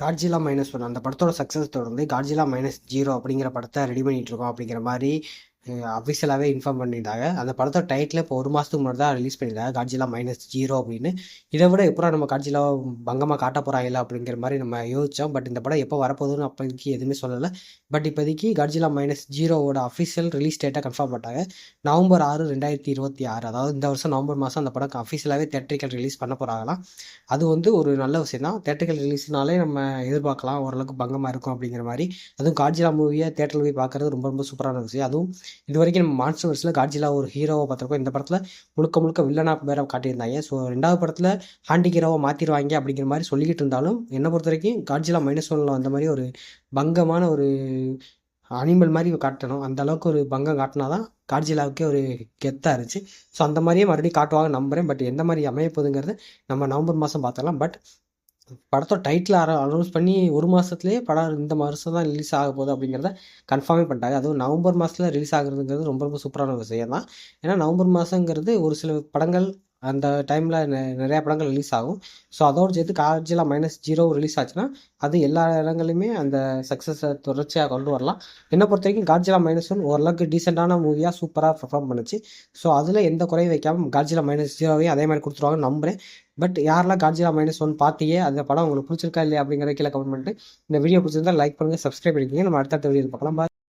Godzilla -1 அந்த படத்தோட success தொடர்ந்து காட்ஜிலா -0 அப்படிங்கிற படத்தை ரெடி பண்ணிட்டு இருக்கோம் அப்படிங்கிற மாதிரி அஃபிஷியலாகவே இன்ஃபார்ம் பண்ணியிருந்தாங்க. அந்த படத்தோட டைட்டில் இப்போ 1 மாதத்துக்கு முன்னாடி தான் ரிலீஸ் பண்ணியிருந்தாங்க, காட்ஜிலா -0 அப்படின்னு. இதை விட எப்போ நம்ம காட்ஜிலாவை பங்கமாக காட்ட போகிறாங்களா அப்படிங்கிற மாதிரி நம்ம யோசித்தோம். பட் இந்த படம் எப்போ வரப்போகுதுன்னு அப்போதைக்கு எதுவுமே சொல்லலை. பட் இப்போதைக்கு காட்ஜிலா -0வோட அஃபிஷியல் ரிலீஸ் டேட்டை கன்ஃபார்ம் பண்ணிட்டாங்க. நவம்பர் 6, 2026, அதாவது இந்த வருஷம் நவம்பர் மாதம் அந்த படம் அஃபிஷியலாகவே தேட்டரிக்கல் ரிலீஸ் பண்ண போகிறாங்களாம். அது வந்து ஒரு நல்ல விஷயம் தான். தேட்டரிக்கல் ரிலீஸ்னாலே நம்ம எதிர்பார்க்கலாம் ஓரளவுக்கு பங்கமாக இருக்கும் அப்படிங்கிற மாதிரி. அதுவும் காட்ஜிலா மூவியை தேட்டரில் போய் பார்க்குறது ரொம்ப ரொம்ப சூப்பரான விஷயம். அதுவும் இது வரைக்கும் நம்ம மான்ஸ்டர்ஸில் காட்ஜிலா ஒரு ஹீரோவை பார்த்துருக்கோம். இந்த படத்தில் முழுக்க முழுக்க வில்லனாக வேற காட்டியிருந்தாங்க. ஸோ 2வது படத்தில் ஹாண்டி ஹீரோவை மாற்றிடுவாங்க அப்படிங்கிற மாதிரி சொல்லிக்கிட்டு இருந்தாலும், என்னை பொறுத்த வரைக்கும் காட்ஜிலா -1 அந்த மாதிரி ஒரு பங்கமான ஒரு அனிமல் மாதிரி காட்டணும். அந்த அளவுக்கு ஒரு பங்கம் காட்டினா தான் காட்ஜிலாவுக்கே ஒரு கெத்தாக இருந்துச்சு. ஸோ அந்த மாதிரியே மறுபடியும் காட்டுவாங்க நம்புகிறேன். பட் எந்த மாதிரி அமைய போகுதுங்கிறது நம்ம நவம்பர் மாதம் பார்த்துக்கலாம். பட் படத்தோட டைட்டில் அனௌன்ஸ் பண்ணி 1 மாதத்துலேயே படம் இந்த வருஷம் தான் ரிலீஸ் ஆக போகுது அப்படிங்கிறத கன்ஃபார்மே பண்ணிட்டாங்க. அதுவும் நவம்பர் மாதத்தில் ரிலீஸ் ஆகுறதுங்கிறது ரொம்ப ரொம்ப சூப்பரான விஷயம் தான். ஏன்னா நவம்பர் மாதங்கிறது ஒரு சில படங்கள் அந்த டைமில் நிறையா படங்கள் ரிலீஸ் ஆகும். ஸோ அதோடு சேர்த்து காட்ஜிலா -0 ரிலீஸ் ஆச்சுன்னா அது எல்லா இடங்களையுமே அந்த சக்ஸஸை தொடர்ச்சியாக கொண்டு வரலாம். என்னை பொறுத்த வரைக்கும் காட்ஜிலா -1 ஓரளவுக்கு டீசெண்டான மூவியாக சூப்பராக பெர்ஃபார்ம் பண்ணுச்சு. ஸோ அதில் எந்த குறையும் வைக்காமல் காட்ஜிலா -0வையும் அதே மாதிரி கொடுத்துருவாங்கன்னு நம்புகிறேன். பட் யாரெல்லாம் காட்ஜிலா -1 பார்த்தீங்க, அந்த படம் உங்களுக்கு பிடிச்சிருக்கா இல்லையா அப்படிங்கிற கீழே கமெண்ட் பண்ணிட்டு, இந்த வீடியோ பிடிச்சிருந்தா லைக் பண்ணுங்கள், சப்ஸ்கிரைப் பண்ணிக்கோங்க. நம்ம அடுத்த வீடியோ பார்க்கலாம்.